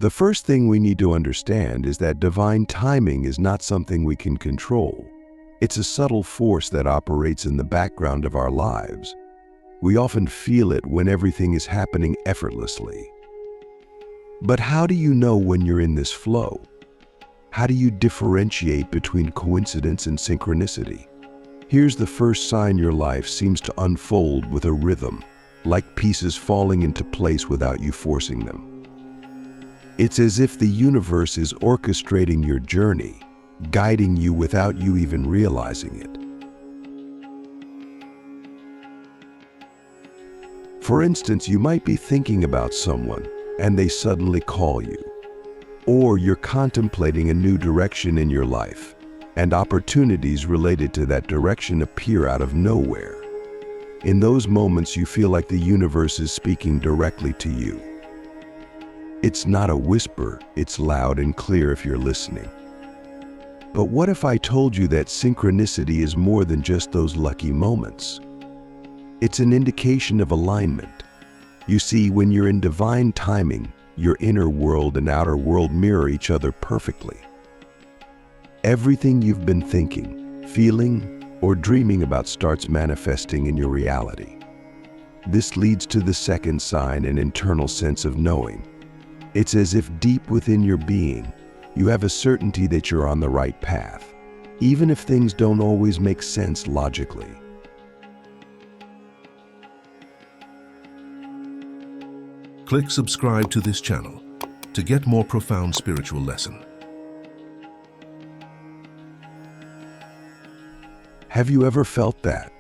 The first thing we need to understand is that divine timing is not something we can control. It's a subtle force that operates in the background of our lives. We often feel it when everything is happening effortlessly. But how do you know when you're in this flow? How do you differentiate between coincidence and synchronicity? Here's the first sign your life seems to unfold with a rhythm, like pieces falling into place without you forcing them. It's as if the universe is orchestrating your journey, guiding you without you even realizing it. For instance, you might be thinking about someone and they suddenly call you. Or you're contemplating a new direction in your life, and opportunities related to that direction appear out of nowhere. In those moments, you feel like the universe is speaking directly to you. It's not a whisper, it's loud and clear if you're listening. But what if I told you that synchronicity is more than just those lucky moments? It's an indication of alignment. You see, when you're in divine timing, your inner world and outer world mirror each other perfectly. Everything you've been thinking, feeling, or dreaming about starts manifesting in your reality. This leads to the second sign, an internal sense of knowing. It's as if deep within your being, you have a certainty that you're on the right path, even if things don't always make sense logically. Click subscribe to this channel to get more profound spiritual lesson. Have you ever felt that?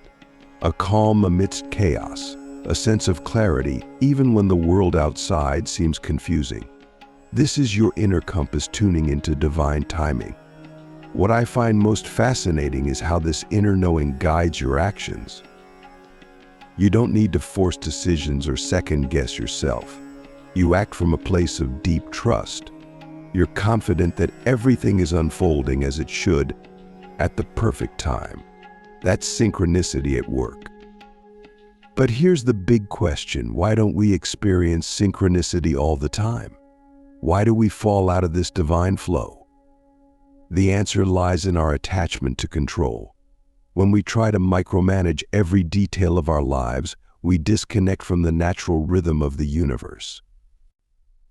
A calm amidst chaos, a sense of clarity even when the world outside seems confusing. This is your inner compass tuning into divine timing. What I find most fascinating is how this inner knowing guides your actions. You don't need to force decisions or second-guess yourself. You act from a place of deep trust. You're confident that everything is unfolding as it should at the perfect time. That's synchronicity at work. But here's the big question: why don't we experience synchronicity all the time? Why do we fall out of this divine flow? The answer lies in our attachment to control. When we try to micromanage every detail of our lives, we disconnect from the natural rhythm of the universe.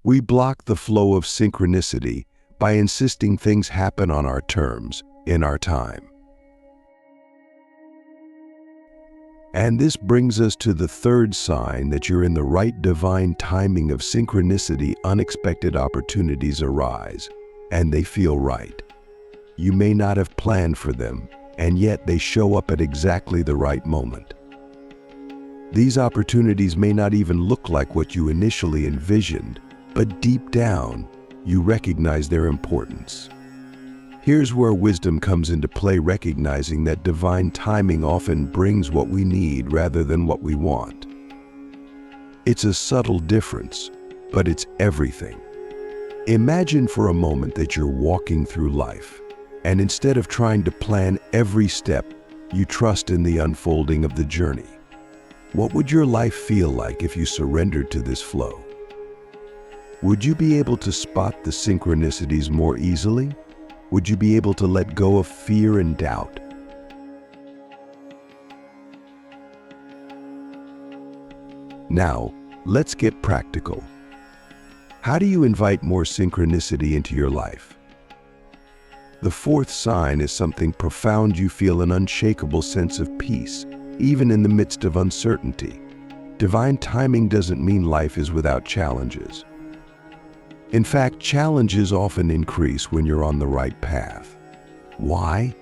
We block the flow of synchronicity by insisting things happen on our terms, in our time. And this brings us to the third sign that you're in the right divine timing of synchronicity. Unexpected opportunities arise, and they feel right. You may not have planned for them, and yet they show up at exactly the right moment. These opportunities may not even look like what you initially envisioned, but deep down, you recognize their importance. Here's where wisdom comes into play, recognizing that divine timing often brings what we need rather than what we want. It's a subtle difference, but it's everything. Imagine for a moment that you're walking through life, and instead of trying to plan every step, you trust in the unfolding of the journey. What would your life feel like if you surrendered to this flow? Would you be able to spot the synchronicities more easily? Would you be able to let go of fear and doubt? Now, let's get practical. How do you invite more synchronicity into your life? The fourth sign is something profound. You feel an unshakable sense of peace, even in the midst of uncertainty. Divine timing doesn't mean life is without challenges. In fact, challenges often increase when you're on the right path. Why?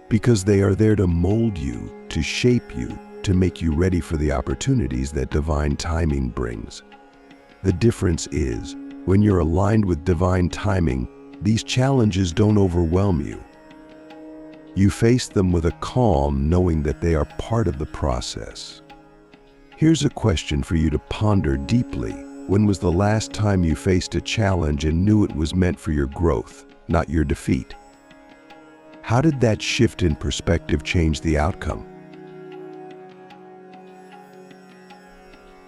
Because they are there to mold you, to shape you, to make you ready for the opportunities that divine timing brings. The difference is, when you're aligned with divine timing, these challenges don't overwhelm you. You face them with a calm, knowing that they are part of the process. Here's a question for you to ponder deeply. When was the last time you faced a challenge and knew it was meant for your growth, not your defeat? How did that shift in perspective change the outcome?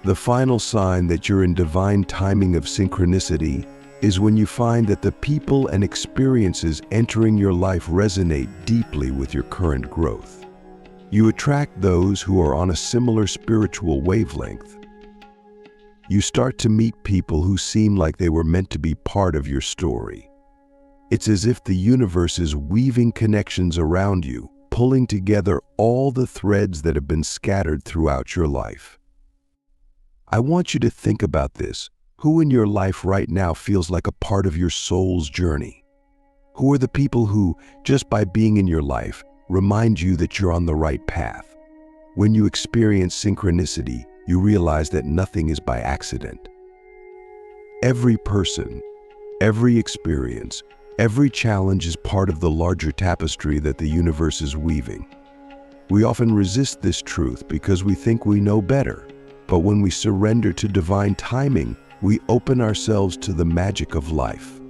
The final sign that you're in divine timing of synchronicity is when you find that the people and experiences entering your life resonate deeply with your current growth. You attract those who are on a similar spiritual wavelength. You start to meet people who seem like they were meant to be part of your story. It's as if the universe is weaving connections around you, pulling together all the threads that have been scattered throughout your life. I want you to think about this. Who in your life right now feels like a part of your soul's journey? Who are the people who, just by being in your life, remind you that you're on the right path? When you experience synchronicity, you realize that nothing is by accident. Every person, every experience, every challenge is part of the larger tapestry that the universe is weaving. We often resist this truth because we think we know better, but when we surrender to divine timing, we open ourselves to the magic of life.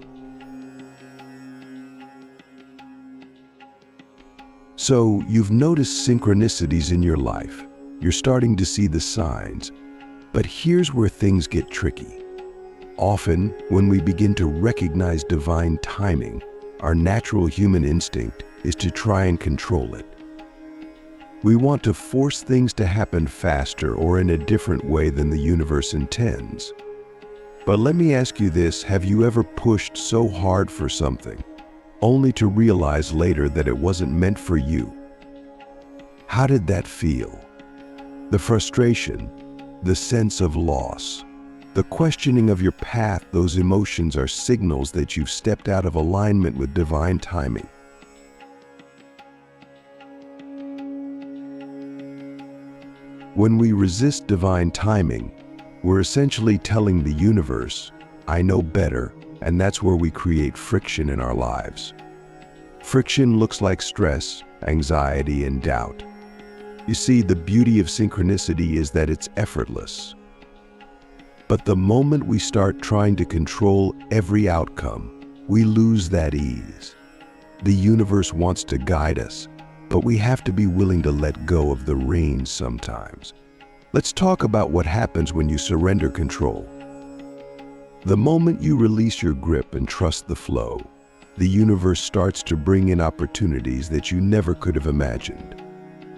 So, you've noticed synchronicities in your life. You're starting to see the signs. But here's where things get tricky. Often, when we begin to recognize divine timing, our natural human instinct is to try and control it. We want to force things to happen faster or in a different way than the universe intends. But let me ask you this, have you ever pushed so hard for something, only to realize later that it wasn't meant for you? How did that feel? The frustration, the sense of loss, the questioning of your path, those emotions are signals that you've stepped out of alignment with divine timing. When we resist divine timing, we're essentially telling the universe, I know better, and that's where we create friction in our lives. Friction looks like stress, anxiety, and doubt. You see, the beauty of synchronicity is that it's effortless. But the moment we start trying to control every outcome, we lose that ease. The universe wants to guide us, but we have to be willing to let go of the reins sometimes. Let's talk about what happens when you surrender control. The moment you release your grip and trust the flow, the universe starts to bring in opportunities that you never could have imagined.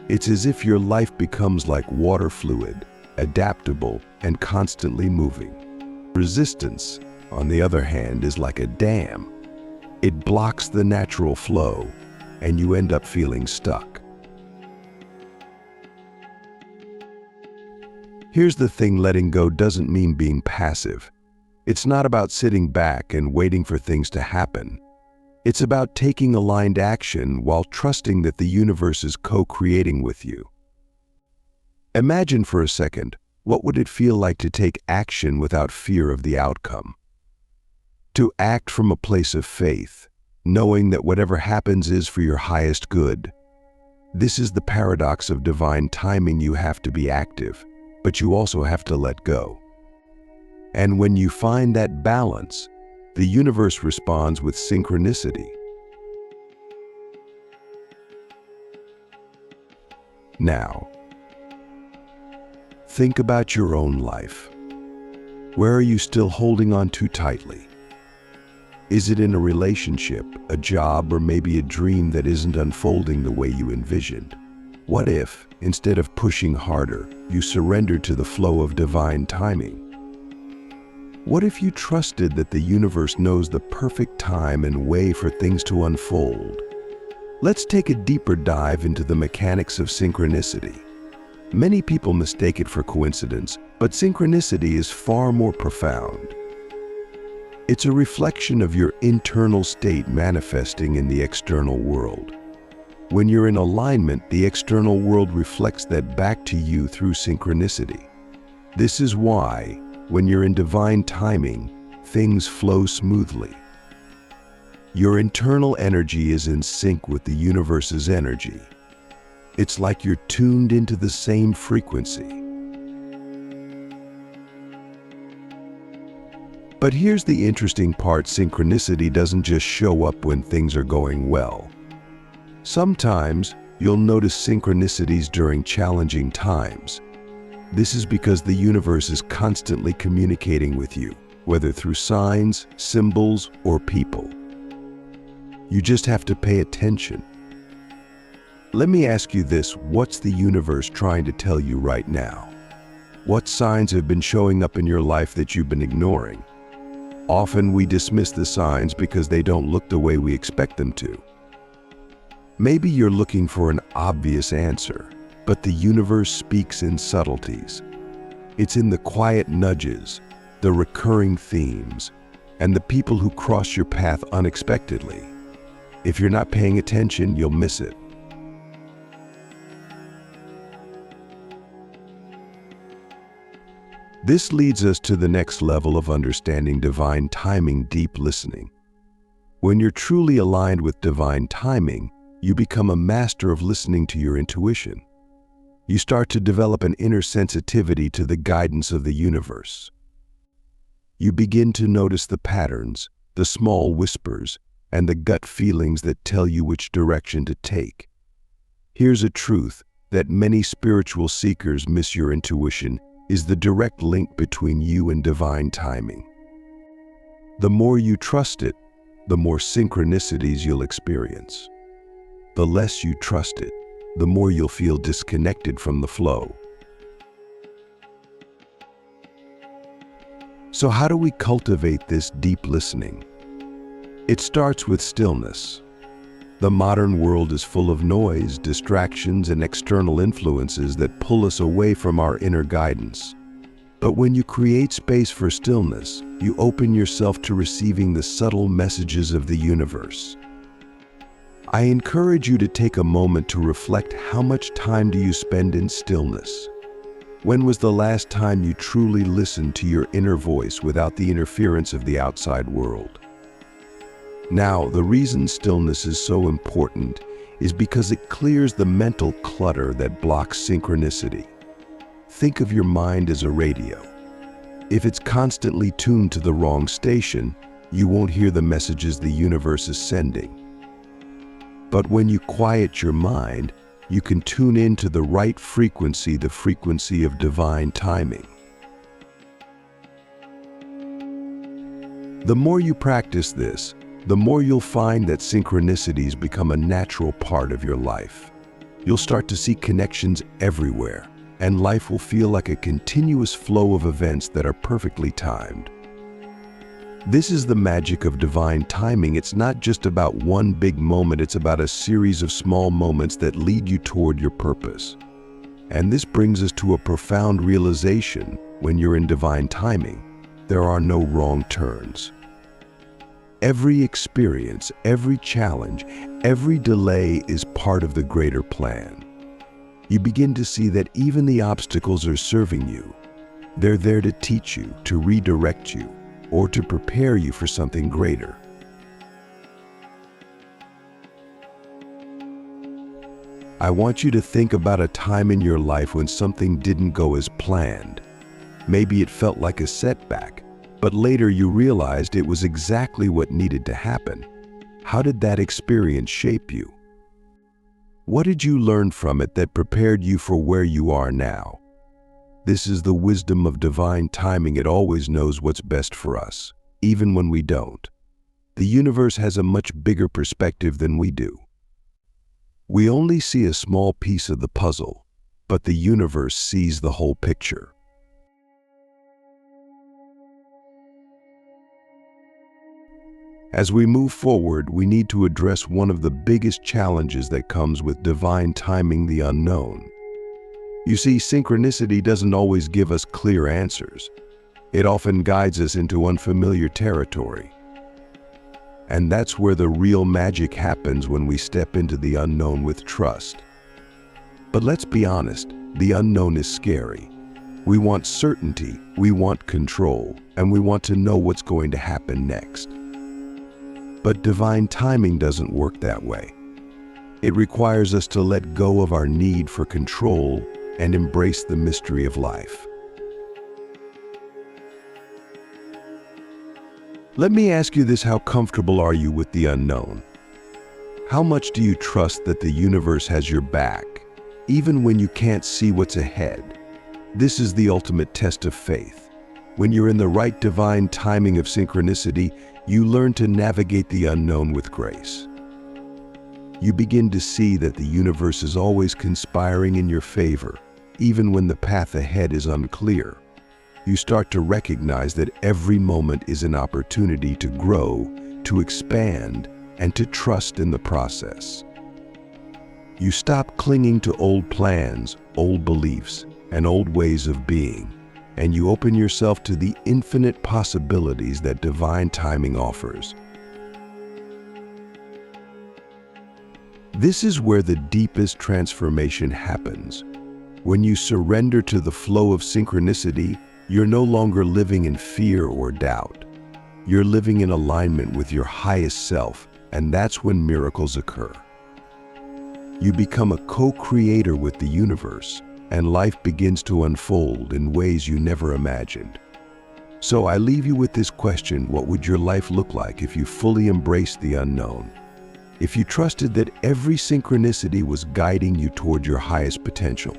It's as if your life becomes like water fluid, adaptable and constantly moving. Resistance, on the other hand, is like a dam. It blocks the natural flow, and you end up feeling stuck. Here's the thing, letting go doesn't mean being passive. It's not about sitting back and waiting for things to happen. It's about taking aligned action while trusting that the universe is co-creating with you. Imagine for a second, what would it feel like to take action without fear of the outcome? To act from a place of faith, knowing that whatever happens is for your highest good. This is the paradox of divine timing. You have to be active, but you also have to let go. And when you find that balance, the universe responds with synchronicity. Now, think about your own life. Where are you still holding on too tightly? Is it in a relationship, a job, or maybe a dream that isn't unfolding the way you envisioned? What if, instead of pushing harder, you surrendered to the flow of divine timing? What if you trusted that the universe knows the perfect time and way for things to unfold? Let's take a deeper dive into the mechanics of synchronicity. Many people mistake it for coincidence, but synchronicity is far more profound. It's a reflection of your internal state manifesting in the external world. When you're in alignment, the external world reflects that back to you through synchronicity. This is why, when you're in divine timing, things flow smoothly. Your internal energy is in sync with the universe's energy. It's like you're tuned into the same frequency. But here's the interesting part, synchronicity doesn't just show up when things are going well. Sometimes, you'll notice synchronicities during challenging times. This is because the universe is constantly communicating with you, whether through signs, symbols, or people. You just have to pay attention. Let me ask you this: what's the universe trying to tell you right now? What signs have been showing up in your life that you've been ignoring? Often we dismiss the signs because they don't look the way we expect them to. Maybe you're looking for an obvious answer, but the universe speaks in subtleties. It's in the quiet nudges, the recurring themes, and the people who cross your path unexpectedly. If you're not paying attention, you'll miss it. This leads us to the next level of understanding divine timing: deep listening. When you're truly aligned with divine timing, you become a master of listening to your intuition. You start to develop an inner sensitivity to the guidance of the universe. You begin to notice the patterns, the small whispers, and the gut feelings that tell you which direction to take. Here's a truth that many spiritual seekers miss: your intuition is the direct link between you and divine timing. The more you trust it, the more synchronicities you'll experience. The less you trust it, the more you'll feel disconnected from the flow. So how do we cultivate this deep listening? It starts with stillness. The modern world is full of noise, distractions, and external influences that pull us away from our inner guidance. But when you create space for stillness, you open yourself to receiving the subtle messages of the universe. I encourage you to take a moment to reflect: how much time do you spend in stillness? When was the last time you truly listened to your inner voice without the interference of the outside world? Now, the reason stillness is so important is because it clears the mental clutter that blocks synchronicity. Think of your mind as a radio. If it's constantly tuned to the wrong station, you won't hear the messages the universe is sending. But when you quiet your mind, you can tune in to the right frequency, the frequency of divine timing. The more you practice this, the more you'll find that synchronicities become a natural part of your life. You'll start to see connections everywhere, and life will feel like a continuous flow of events that are perfectly timed. This is the magic of divine timing. It's not just about one big moment, it's about a series of small moments that lead you toward your purpose. And this brings us to a profound realization: when you're in divine timing, there are no wrong turns. Every experience, every challenge, every delay is part of the greater plan. You begin to see that even the obstacles are serving you. They're there to teach you, to redirect you, or to prepare you for something greater. I want you to think about a time in your life when something didn't go as planned. Maybe it felt like a setback, but later you realized it was exactly what needed to happen. How did that experience shape you? What did you learn from it that prepared you for where you are now? This is the wisdom of divine timing. It always knows what's best for us, even when we don't. The universe has a much bigger perspective than we do. We only see a small piece of the puzzle, but the universe sees the whole picture. As we move forward, we need to address one of the biggest challenges that comes with divine timing: the unknown. You see, synchronicity doesn't always give us clear answers. It often guides us into unfamiliar territory. And that's where the real magic happens, when we step into the unknown with trust. But let's be honest, the unknown is scary. We want certainty, we want control, and we want to know what's going to happen next. But divine timing doesn't work that way. It requires us to let go of our need for control and embrace the mystery of life. Let me ask you this: how comfortable are you with the unknown? How much do you trust that the universe has your back, even when you can't see what's ahead? This is the ultimate test of faith. When you're in the right divine timing of synchronicity, you learn to navigate the unknown with grace. You begin to see that the universe is always conspiring in your favor, even when the path ahead is unclear. You start to recognize that every moment is an opportunity to grow, to expand, and to trust in the process. You stop clinging to old plans, old beliefs, and old ways of being, and you open yourself to the infinite possibilities that divine timing offers. This is where the deepest transformation happens. When you surrender to the flow of synchronicity, you're no longer living in fear or doubt. You're living in alignment with your highest self, and that's when miracles occur. You become a co-creator with the universe, and life begins to unfold in ways you never imagined. So I leave you with this question: what would your life look like if you fully embraced the unknown? If you trusted that every synchronicity was guiding you toward your highest potential?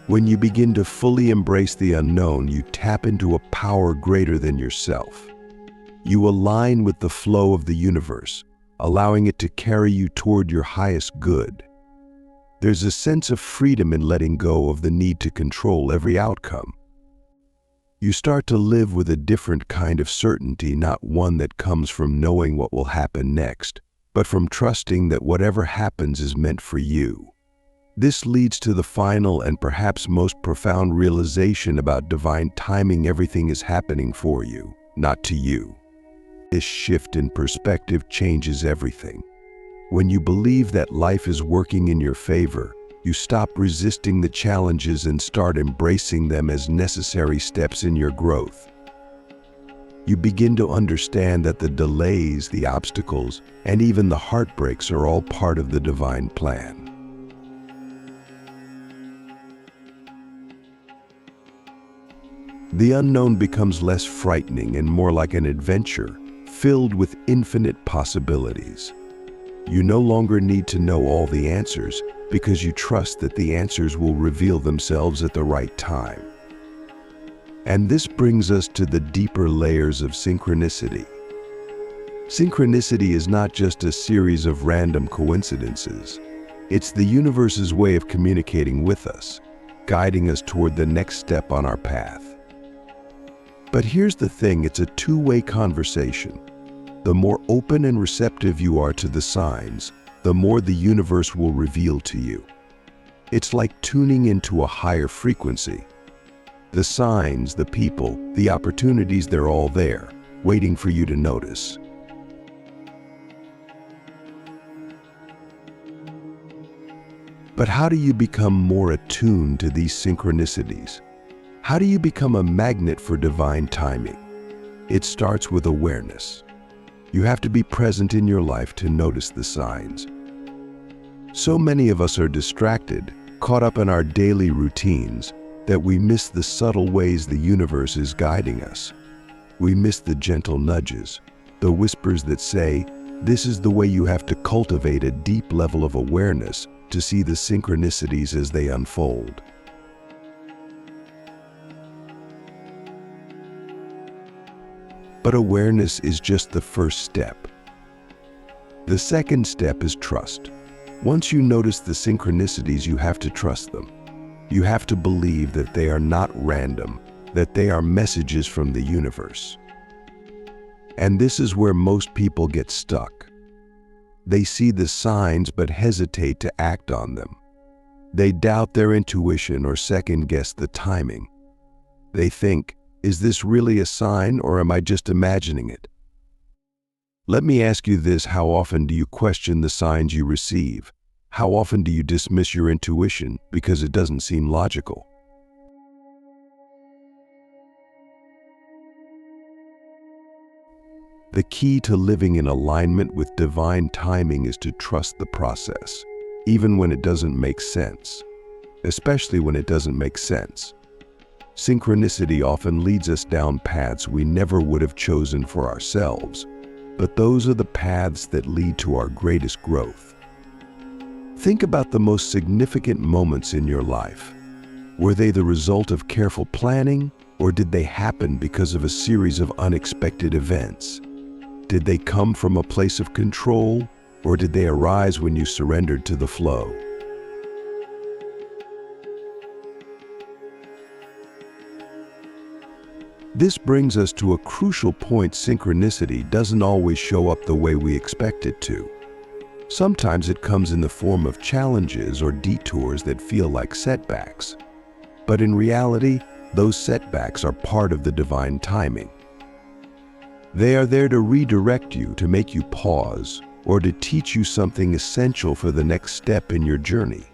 When you begin to fully embrace the unknown, you tap into a power greater than yourself. You align with the flow of the universe, allowing it to carry you toward your highest good. There's a sense of freedom in letting go of the need to control every outcome. You start to live with a different kind of certainty, not one that comes from knowing what will happen next, but from trusting that whatever happens is meant for you. This leads to the final and perhaps most profound realization about divine timing: everything is happening for you, not to you. This shift in perspective changes everything. When you believe that life is working in your favor, you stop resisting the challenges and start embracing them as necessary steps in your growth. You begin to understand that the delays, the obstacles, and even the heartbreaks are all part of the divine plan. The unknown becomes less frightening and more like an adventure, filled with infinite possibilities. You no longer need to know all the answers, because you trust that the answers will reveal themselves at the right time. And this brings us to the deeper layers of synchronicity. Synchronicity is not just a series of random coincidences. It's the universe's way of communicating with us, guiding us toward the next step on our path. But here's the thing: it's a two-way conversation. The more open and receptive you are to the signs, the more the universe will reveal to you. It's like tuning into a higher frequency. The signs, the people, the opportunities, they're all there, waiting for you to notice. But how do you become more attuned to these synchronicities? How do you become a magnet for divine timing? It starts with awareness. You have to be present in your life to notice the signs. So many of us are distracted, caught up in our daily routines, that we miss the subtle ways the universe is guiding us. We miss the gentle nudges, the whispers that say, this is the way you have to cultivate a deep level of awareness to see the synchronicities as they unfold. But awareness is just the first step. The second step is trust. Once you notice the synchronicities, you have to trust them. You have to believe that they are not random, that they are messages from the universe. And this is where most people get stuck. They see the signs but hesitate to act on them. They doubt their intuition or second-guess the timing. They think, is this really a sign, or am I just imagining it? Let me ask you this: how often do you question the signs you receive? How often do you dismiss your intuition because it doesn't seem logical? The key to living in alignment with divine timing is to trust the process, even when it doesn't make sense. Especially when it doesn't make sense. Synchronicity often leads us down paths we never would have chosen for ourselves, but those are the paths that lead to our greatest growth. Think about the most significant moments in your life. Were they the result of careful planning, or did they happen because of a series of unexpected events? Did they come from a place of control, or did they arise when you surrendered to the flow? This brings us to a crucial point. Synchronicity doesn't always show up the way we expect it to. Sometimes it comes in the form of challenges or detours that feel like setbacks. But in reality, those setbacks are part of the divine timing. They are there to redirect you, to make you pause, or to teach you something essential for the next step in your journey.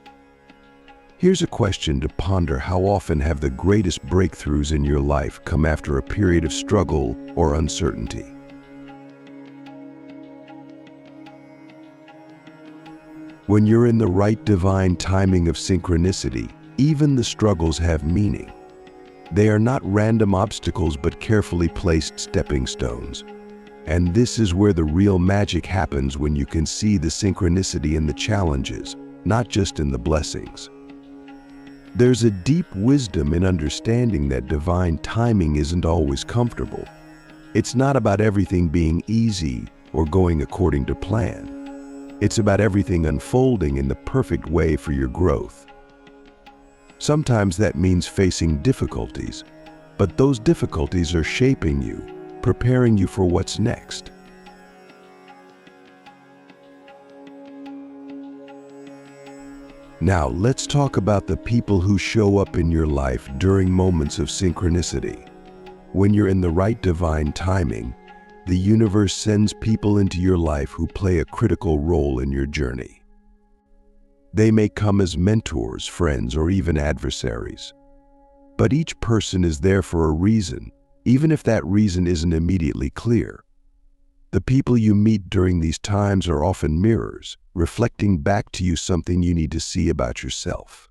Here's a question to ponder: how often have the greatest breakthroughs in your life come after a period of struggle or uncertainty? When you're in the right divine timing of synchronicity, even the struggles have meaning. They are not random obstacles but carefully placed stepping stones. And this is where the real magic happens, when you can see the synchronicity in the challenges, not just in the blessings. There's a deep wisdom in understanding that divine timing isn't always comfortable. It's not about everything being easy or going according to plan. It's about everything unfolding in the perfect way for your growth. Sometimes that means facing difficulties, but those difficulties are shaping you, preparing you for what's next. Now, let's talk about the people who show up in your life during moments of synchronicity. When you're in the right divine timing, the universe sends people into your life who play a critical role in your journey. They may come as mentors, friends, or even adversaries. But each person is there for a reason, even if that reason isn't immediately clear. The people you meet during these times are often mirrors, reflecting back to you something you need to see about yourself.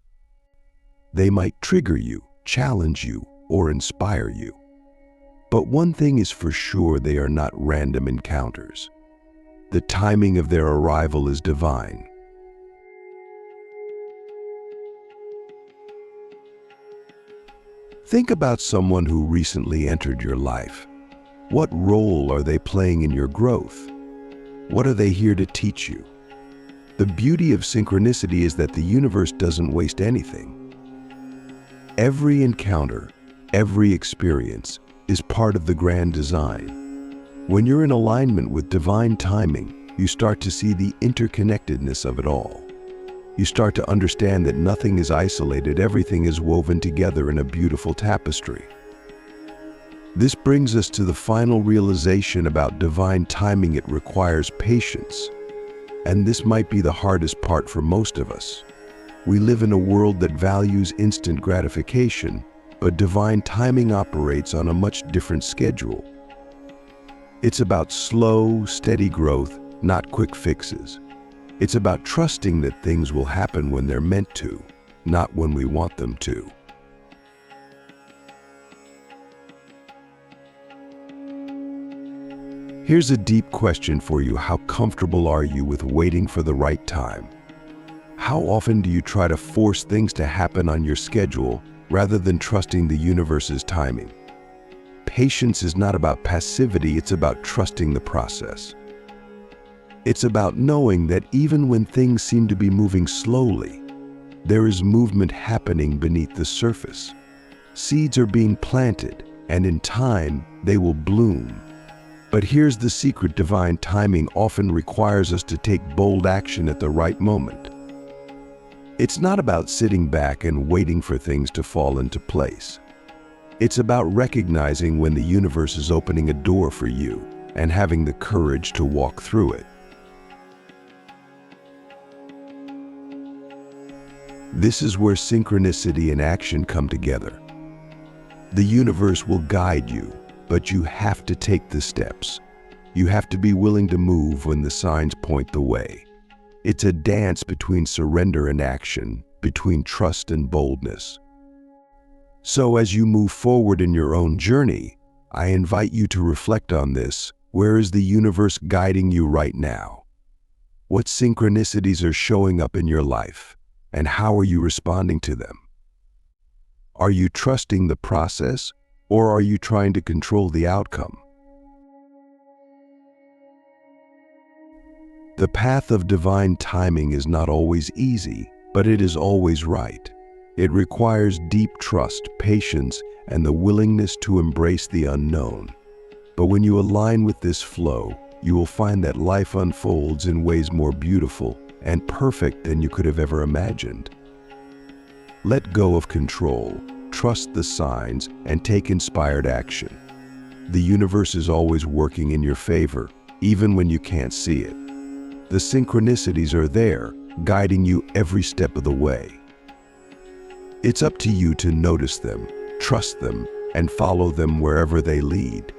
They might trigger you, challenge you, or inspire you. But one thing is for sure: they are not random encounters. The timing of their arrival is divine. Think about someone who recently entered your life. What role are they playing in your growth? What are they here to teach you? The beauty of synchronicity is that the universe doesn't waste anything. Every encounter, every experience is part of the grand design. When you're in alignment with divine timing, you start to see the interconnectedness of it all. You start to understand that nothing is isolated, everything is woven together in a beautiful tapestry. This brings us to the final realization about divine timing: it requires patience. And this might be the hardest part for most of us. We live in a world that values instant gratification, but divine timing operates on a much different schedule. It's about slow, steady growth, not quick fixes. It's about trusting that things will happen when they're meant to, not when we want them to. Here's a deep question for you: how comfortable are you with waiting for the right time? How often do you try to force things to happen on your schedule rather than trusting the universe's timing? Patience is not about passivity, it's about trusting the process. It's about knowing that even when things seem to be moving slowly, there is movement happening beneath the surface. Seeds are being planted, and in time, they will bloom. But here's the secret: divine timing often requires us to take bold action at the right moment. It's not about sitting back and waiting for things to fall into place. It's about recognizing when the universe is opening a door for you and having the courage to walk through it. This is where synchronicity and action come together. The universe will guide you, but you have to take the steps. You have to be willing to move when the signs point the way. It's a dance between surrender and action, between trust and boldness. So as you move forward in your own journey, I invite you to reflect on this. Where is the universe guiding you right now? What synchronicities are showing up in your life, and how are you responding to them? Are you trusting the process, or are you trying to control the outcome? The path of divine timing is not always easy, but it is always right. It requires deep trust, patience, and the willingness to embrace the unknown. But when you align with this flow, you will find that life unfolds in ways more beautiful and perfect than you could have ever imagined. Let go of control, trust the signs, and take inspired action. The universe is always working in your favor, even when you can't see it. The synchronicities are there, guiding you every step of the way. It's up to you to notice them, trust them, and follow them wherever they lead.